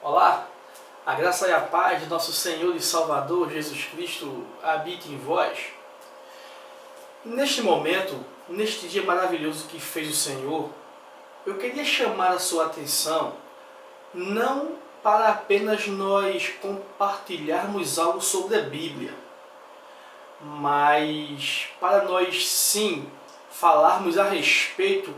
Olá, a graça e a paz de nosso Senhor e Salvador Jesus Cristo habite em vós. Neste momento, neste dia maravilhoso que fez o Senhor, eu queria chamar a sua atenção não para apenas nós compartilharmos algo sobre a Bíblia, mas para nós sim falarmos a respeito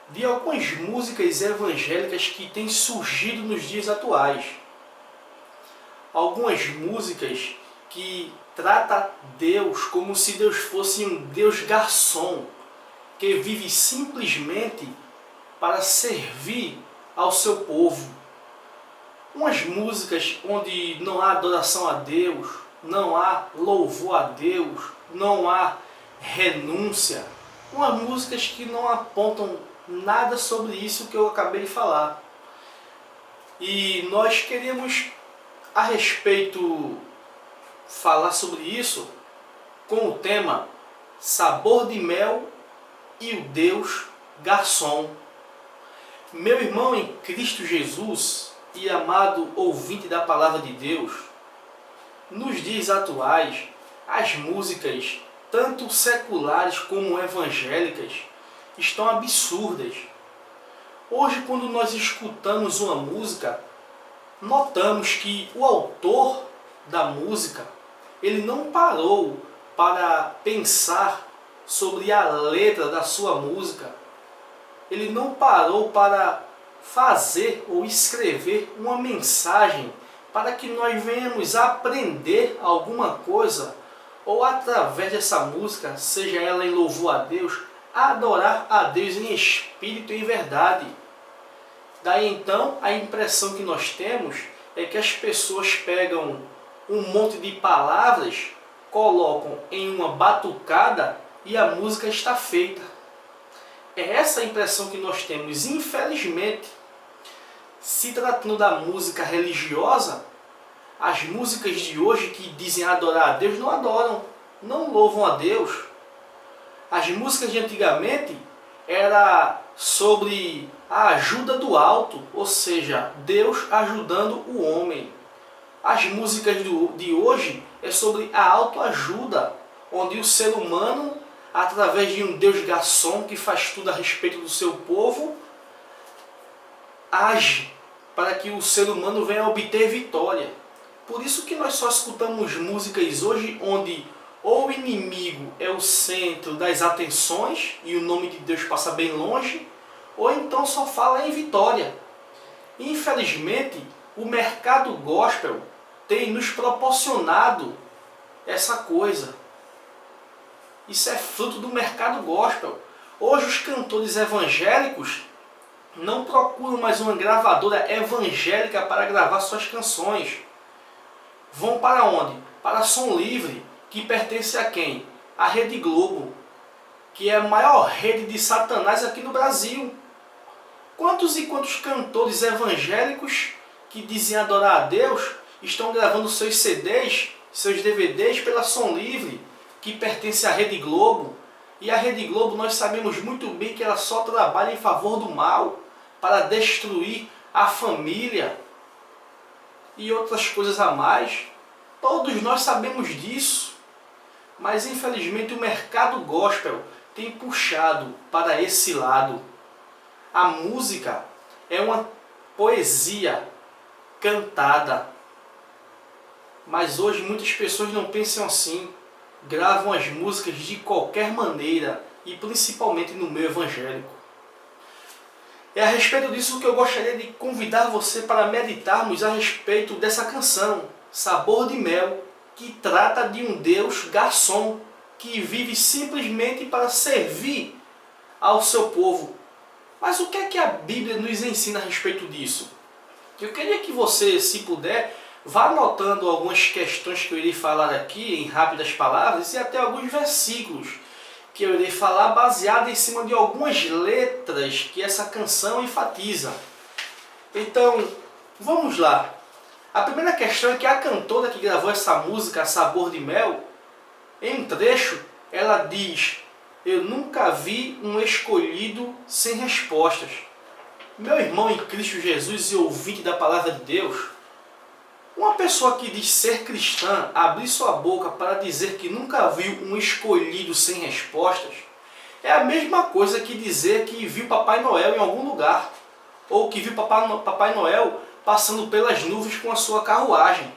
de algumas músicas evangélicas que têm surgido nos dias atuais. Algumas músicas que tratam Deus como se Deus fosse um Deus garçom, que vive simplesmente para servir ao seu povo. Umas músicas onde não há adoração a Deus, não há louvor a Deus, não há renúncia. Umas músicas que não apontam nada sobre isso que eu acabei de falar. E nós queremos a respeito falar sobre isso com o tema Sabor de Mel e o Deus Garçom. Meu irmão em Cristo Jesus e amado ouvinte da Palavra de Deus, nos dias atuais, as músicas, tanto seculares como evangélicas, estão absurdas. Hoje, quando nós escutamos uma música, notamos que o autor da música, ele não parou para pensar sobre a letra da sua música. Ele não parou para fazer ou escrever uma mensagem para que nós venhamos aprender alguma coisa, ou através dessa música, seja ela em louvor a Deus, adorar a Deus em espírito e em verdade. Daí então, a impressão que nós temos é que as pessoas pegam um monte de palavras, colocam em uma batucada e a música está feita. É essa a impressão que nós temos. Infelizmente, se tratando da música religiosa, as músicas de hoje que dizem adorar a Deus não adoram, não louvam a Deus. As músicas de antigamente era sobre a ajuda do alto, ou seja, Deus ajudando o homem. As músicas de hoje é sobre a autoajuda, onde o ser humano, através de um Deus garçom que faz tudo a respeito do seu povo, age para que o ser humano venha a obter vitória. Por isso que nós só escutamos músicas hoje onde ou o inimigo é o centro das atenções e o nome de Deus passa bem longe, ou então só fala em vitória. Infelizmente, o mercado gospel tem nos proporcionado essa coisa. Isso é fruto do mercado gospel. Hoje os cantores evangélicos não procuram mais uma gravadora evangélica para gravar suas canções. Vão para onde? Para a Som Livre, que pertence a quem? A Rede Globo, que é a maior rede de Satanás aqui no Brasil. Quantos e quantos cantores evangélicos que dizem adorar a Deus estão gravando seus CDs, seus DVDs pela Som Livre, que pertence à Rede Globo? E a Rede Globo, nós sabemos muito bem que ela só trabalha em favor do mal, para destruir a família e outras coisas a mais. Todos nós sabemos disso. Mas infelizmente o mercado gospel tem puxado para esse lado. A música é uma poesia cantada. Mas hoje muitas pessoas não pensam assim. Gravam as músicas de qualquer maneira, e principalmente no meio evangélico. É a respeito disso que eu gostaria de convidar você para meditarmos a respeito dessa canção, Sabor de Mel, que trata de um Deus garçom, que vive simplesmente para servir ao seu povo. Mas o que é que a Bíblia nos ensina a respeito disso? Eu queria que você, se puder, vá anotando algumas questões que eu irei falar aqui em rápidas palavras e até alguns versículos que eu irei falar baseado em cima de algumas letras que essa canção enfatiza. Então, vamos lá. A primeira questão é que a cantora que gravou essa música, Sabor de Mel, em um trecho, ela diz: eu nunca vi um escolhido sem respostas. Meu irmão em Cristo Jesus e ouvinte da palavra de Deus, uma pessoa que diz ser cristã abrir sua boca para dizer que nunca viu um escolhido sem respostas é a mesma coisa que dizer que viu Papai Noel em algum lugar, ou que viu Papai Noel passando pelas nuvens com a sua carruagem.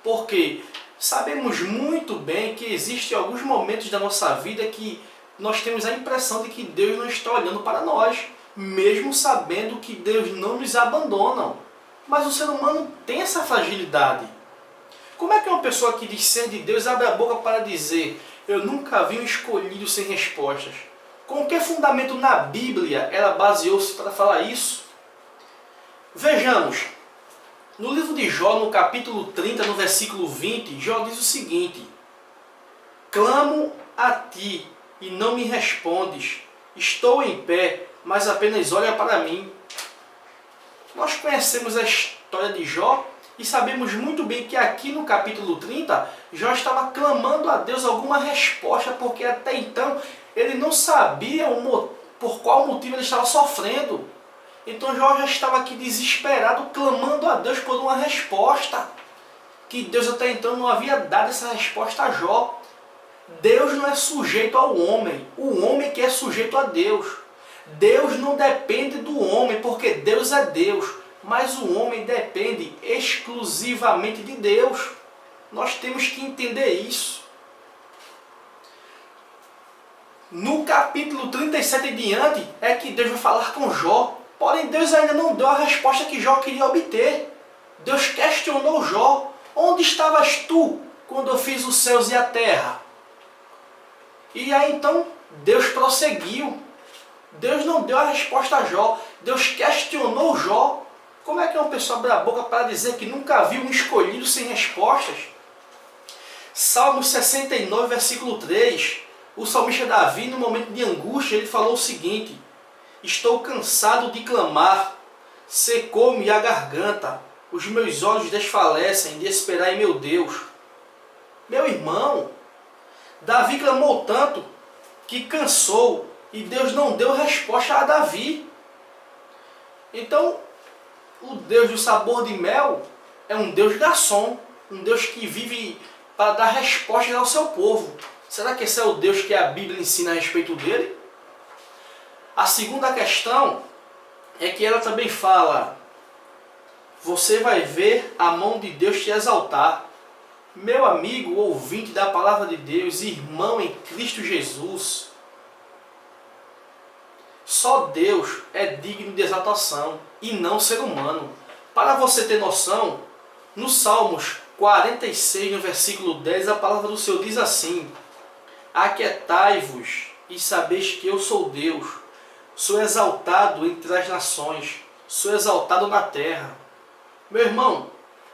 Porque sabemos muito bem que existem alguns momentos da nossa vida que nós temos a impressão de que Deus não está olhando para nós, mesmo sabendo que Deus não nos abandona. Mas o ser humano tem essa fragilidade. Como é que uma pessoa que diz ser de Deus abre a boca para dizer eu nunca vi um escolhido sem respostas? Com que fundamento na Bíblia ela baseou-se para falar isso? Vejamos, no livro de Jó, no capítulo 30, no versículo 20, Jó diz o seguinte: clamo a ti e não me respondes, estou em pé, mas apenas olha para mim. Nós conhecemos a história de Jó e sabemos muito bem que aqui no capítulo 30, Jó estava clamando a Deus alguma resposta, porque até então ele não sabia por qual motivo ele estava sofrendo. Então Jó já estava aqui desesperado, clamando a Deus por uma resposta, que Deus até então não havia dado essa resposta a Jó. Deus não é sujeito ao homem, o homem que é sujeito a Deus. Deus não depende do homem, porque Deus é Deus, mas o homem depende exclusivamente de Deus. Nós temos que entender isso. No capítulo 37 em diante é que Deus vai falar com Jó, porém Deus ainda não deu a resposta que Jó queria obter. Deus questionou Jó: onde estavas tu quando eu fiz os céus e a terra? E aí então Deus prosseguiu. Deus não deu a resposta a Jó. Deus questionou Jó. Como é que uma pessoa abre a boca para dizer que nunca viu um escolhido sem respostas? Salmo 69, versículo 3. O salmista Davi, no momento de angústia, ele falou o seguinte: estou cansado de clamar, secou-me a garganta, os meus olhos desfalecem de esperar em meu Deus. Meu irmão, Davi clamou tanto que cansou e Deus não deu resposta a Davi. Então, o Deus do sabor de mel é um Deus garçom, um Deus que vive para dar respostas ao seu povo. Será que esse é o Deus que a Bíblia ensina a respeito dele? A segunda questão é que ela também fala: você vai ver a mão de Deus te exaltar. Meu amigo, ouvinte da palavra de Deus, irmão em Cristo Jesus, só Deus é digno de exaltação e não ser humano. Para você ter noção, no Salmos 46, no versículo 10, a palavra do Senhor diz assim: aquietai-vos e sabeis que eu sou Deus, sou exaltado entre as nações, sou exaltado na terra. Meu irmão,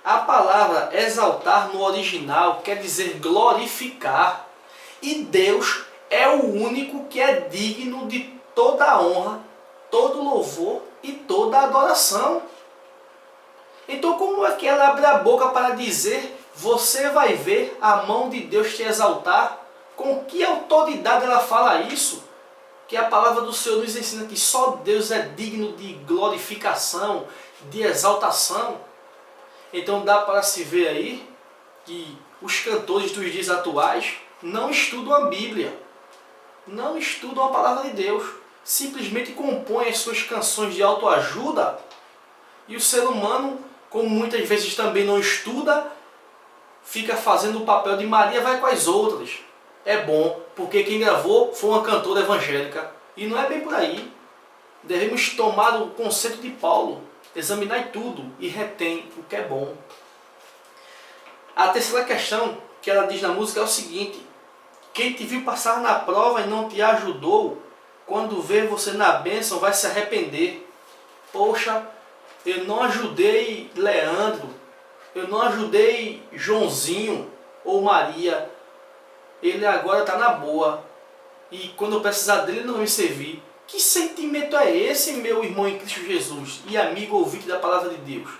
a palavra exaltar no original quer dizer glorificar, e Deus é o único que é digno de toda a honra, todo louvor e toda a adoração. Então como é que ela abre a boca para dizer você vai ver a mão de Deus te exaltar? Com que autoridade ela fala isso? Que a palavra do Senhor nos ensina que só Deus é digno de glorificação, de exaltação. Então dá para se ver aí que os cantores dos dias atuais não estudam a Bíblia, não estudam a palavra de Deus, simplesmente compõem as suas canções de autoajuda, e o ser humano, como muitas vezes também não estuda, fica fazendo o papel de Maria vai com as outras. É bom, porque quem gravou foi uma cantora evangélica, e não é bem por aí. Devemos tomar o conceito de Paulo: examinai tudo e retém o que é bom. A terceira questão que ela diz na música é o seguinte: quem te viu passar na prova e não te ajudou, quando vê você na bênção vai se arrepender. Poxa, eu não ajudei Leandro, eu não ajudei Joãozinho ou Maria, ele agora está na boa, e quando eu precisar dele ele não vai me servir. Que sentimento é esse, meu irmão em Cristo Jesus e amigo ouvinte da palavra de Deus?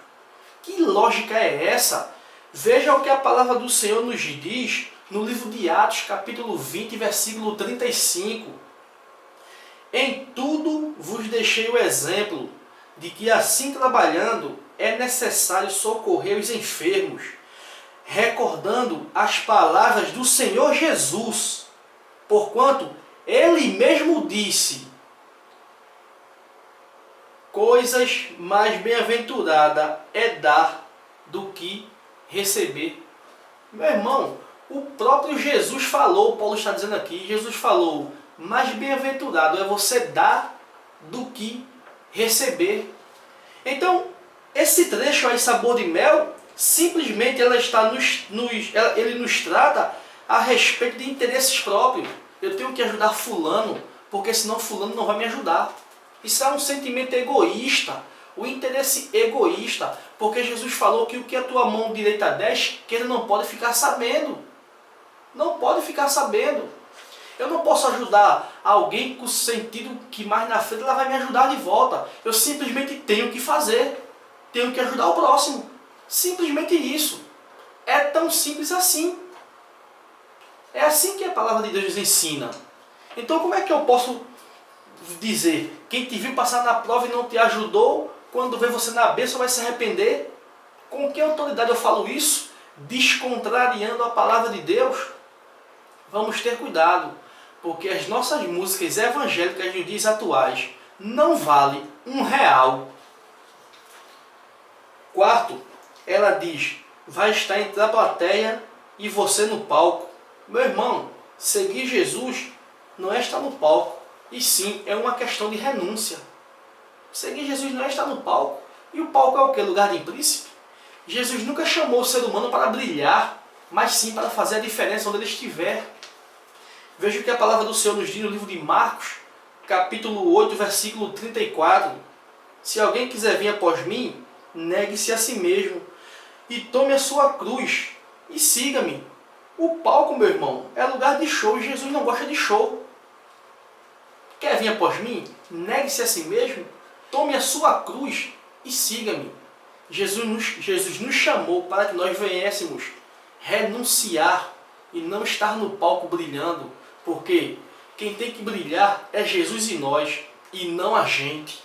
Que lógica é essa? Veja o que a palavra do Senhor nos diz no livro de Atos, capítulo 20, versículo 35. Em tudo vos deixei o exemplo, de que assim trabalhando é necessário socorrer os enfermos, recordando as palavras do Senhor Jesus, porquanto Ele mesmo disse: coisas mais bem-aventurada é dar do que receber. Meu irmão, o próprio Jesus falou, Paulo está dizendo aqui, Jesus falou, mais bem-aventurado é você dar do que receber. Então, esse trecho aí, Sabor de Mel, simplesmente ele nos trata a respeito de interesses próprios. Eu tenho que ajudar fulano, porque senão fulano não vai me ajudar. Isso é um sentimento egoísta, o interesse egoísta, porque Jesus falou que o que a tua mão direita desce, que ele não pode ficar sabendo. Não pode ficar sabendo. Eu não posso ajudar alguém com o sentido que mais na frente ela vai me ajudar de volta. Eu simplesmente tenho que fazer. Tenho que ajudar o próximo. Simplesmente isso. É tão simples assim. É assim que a palavra de Deus nos ensina. Então como é que eu posso dizer, quem te viu passar na prova e não te ajudou, quando vê você na bênção vai se arrepender? Com que autoridade eu falo isso? Descontrariando a palavra de Deus? Vamos ter cuidado, porque as nossas músicas evangélicas nos dias atuais não valem R$1. Quarto, ela diz, vai estar entre a plateia e você no palco. Meu irmão, seguir Jesus não é estar no palco, e sim, é uma questão de renúncia. Seguir Jesus não é estar no palco. E o palco é o quê? Lugar de príncipe? Jesus nunca chamou o ser humano para brilhar, mas sim para fazer a diferença onde ele estiver. Veja o que a palavra do Senhor nos diz no livro de Marcos, capítulo 8, versículo 34. Se alguém quiser vir após mim, negue-se a si mesmo e tome a sua cruz e siga-me. O palco, meu irmão, é lugar de show e Jesus não gosta de show. Quer vir após mim? Negue-se a si mesmo, tome a sua cruz e siga-me. Jesus nos chamou para que nós viéssemos renunciar e não estar no palco brilhando, porque quem tem que brilhar é Jesus em nós e não a gente.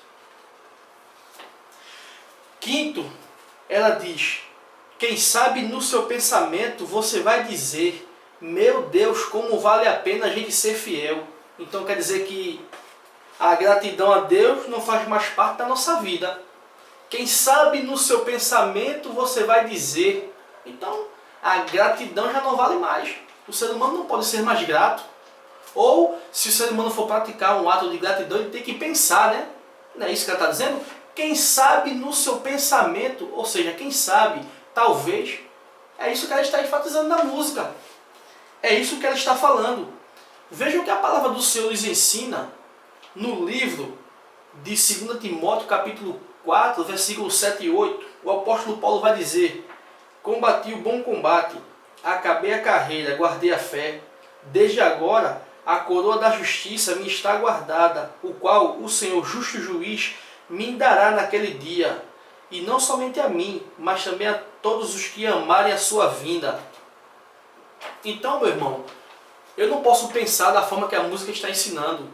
Quinto, ela diz, quem sabe no seu pensamento você vai dizer, meu Deus, como vale a pena a gente ser fiel. Então quer dizer que a gratidão a Deus não faz mais parte da nossa vida. Quem sabe no seu pensamento você vai dizer, então a gratidão já não vale mais. O ser humano não pode ser mais grato. Ou se o ser humano for praticar um ato de gratidão, ele tem que pensar, né? Não é isso que ela está dizendo? Quem sabe no seu pensamento, ou seja, quem sabe, talvez, é isso que ela está enfatizando na música. É isso que ela está falando. Veja o que a palavra do Senhor nos ensina no livro de 2 Timóteo, capítulo 4, versículos 7 e 8. O apóstolo Paulo vai dizer, combati o bom combate, acabei a carreira, guardei a fé. Desde agora, a coroa da justiça me está guardada, o qual o Senhor justo juiz me dará naquele dia. E não somente a mim, mas também a todos os que amarem a sua vinda. Então, meu irmão, eu não posso pensar da forma que a música está ensinando.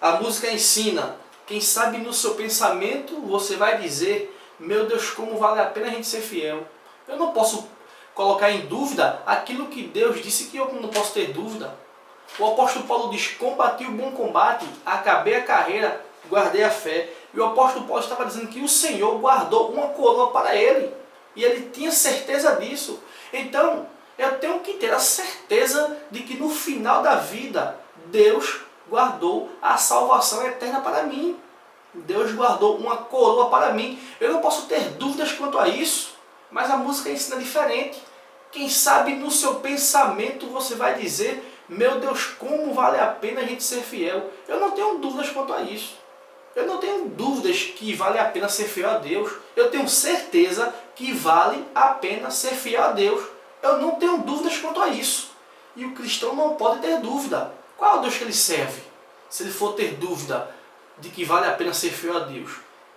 A música ensina, quem sabe no seu pensamento você vai dizer, meu Deus, como vale a pena a gente ser fiel. Eu não posso colocar em dúvida aquilo que Deus disse que eu não posso ter dúvida. O apóstolo Paulo diz, combati o bom combate, acabei a carreira, guardei a fé. E o apóstolo Paulo estava dizendo que o Senhor guardou uma coroa para ele. E ele tinha certeza disso. Então, eu tenho que ter a certeza de que no final da vida, Deus guardou a salvação eterna para mim. Deus guardou uma coroa para mim. Eu não posso ter dúvidas quanto a isso, mas a música ensina diferente. Quem sabe no seu pensamento você vai dizer, meu Deus, como vale a pena a gente ser fiel. Eu não tenho dúvidas quanto a isso. Eu não tenho dúvidas que vale a pena ser fiel a Deus. Eu tenho certeza que vale a pena ser fiel a Deus. Eu não tenho dúvidas quanto a isso. E o cristão não pode ter dúvida. Qual é o Deus que ele serve? Se ele for ter dúvida de que vale a pena ser fiel a Deus.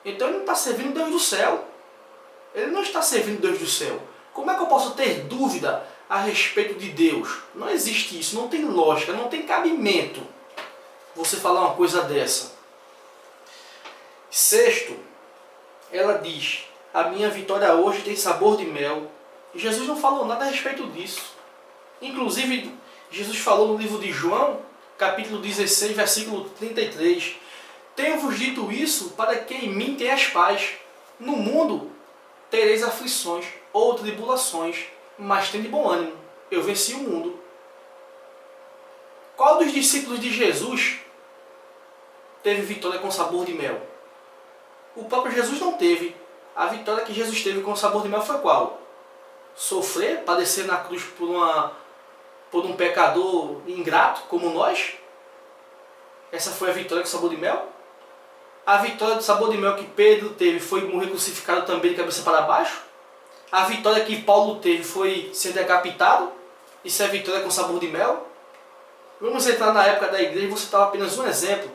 Então ele não está servindo Deus do céu. Ele não está servindo Deus do céu. Como é que eu posso ter dúvida a respeito de Deus? Não existe isso, não tem lógica, não tem cabimento você falar uma coisa dessa. Sexto, ela diz: a minha vitória hoje tem sabor de mel. E Jesus não falou nada a respeito disso. Inclusive, Jesus falou no livro de João, capítulo 16, versículo 33: tenho-vos dito isso para que em mim tenhas paz. No mundo tereis aflições ou tribulações, mas tende bom ânimo, eu venci o mundo. Qual dos discípulos de Jesus teve vitória com sabor de mel? O próprio Jesus não teve. A vitória que Jesus teve com sabor de mel foi qual? Sofrer, padecer na cruz por um pecador ingrato como nós? Essa foi a vitória com sabor de mel? A vitória do sabor de mel que Pedro teve foi morrer crucificado também de cabeça para baixo? A vitória que Paulo teve foi ser decapitado? Isso é vitória com sabor de mel? Vamos entrar na época da igreja e vou citar apenas um exemplo.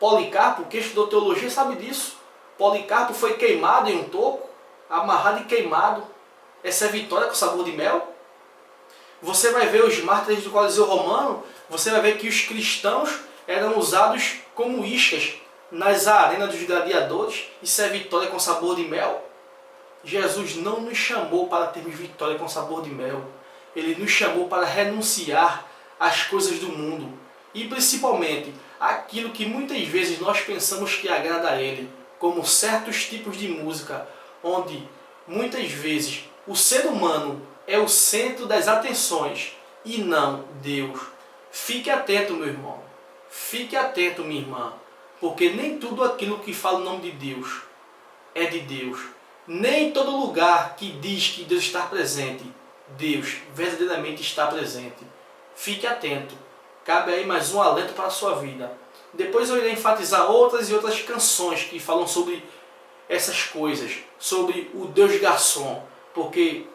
Policarpo, quem estudou teologia sabe disso. Policarpo foi queimado em um toco, amarrado e queimado. Essa é vitória com sabor de mel? Você vai ver os mártires do Coliseu Romano, você vai ver que os cristãos eram usados como iscas nas arenas dos gladiadores. Isso é vitória com sabor de mel? Jesus não nos chamou para termos vitória com sabor de mel. Ele nos chamou para renunciar às coisas do mundo. E principalmente aquilo que muitas vezes nós pensamos que agrada a Ele. Como certos tipos de música, onde muitas vezes o ser humano é o centro das atenções e não Deus. Fique atento, meu irmão. Fique atento, minha irmã. Porque nem tudo aquilo que fala o nome de Deus é de Deus. Nem todo lugar que diz que Deus está presente, Deus verdadeiramente está presente. Fique atento. Cabe aí mais um alento para a sua vida. Depois eu irei enfatizar outras e outras canções que falam sobre essas coisas, sobre o Deus garçom, porque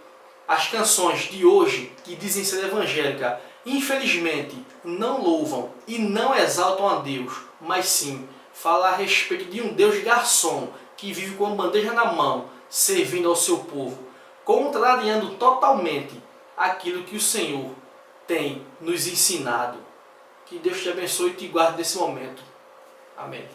as canções de hoje, que dizem ser evangélica, infelizmente não louvam e não exaltam a Deus, mas sim falam a respeito de um Deus garçom, que vive com a bandeja na mão, servindo ao seu povo, contrariando totalmente aquilo que o Senhor tem nos ensinado. Que Deus te abençoe e te guarde nesse momento. Amém.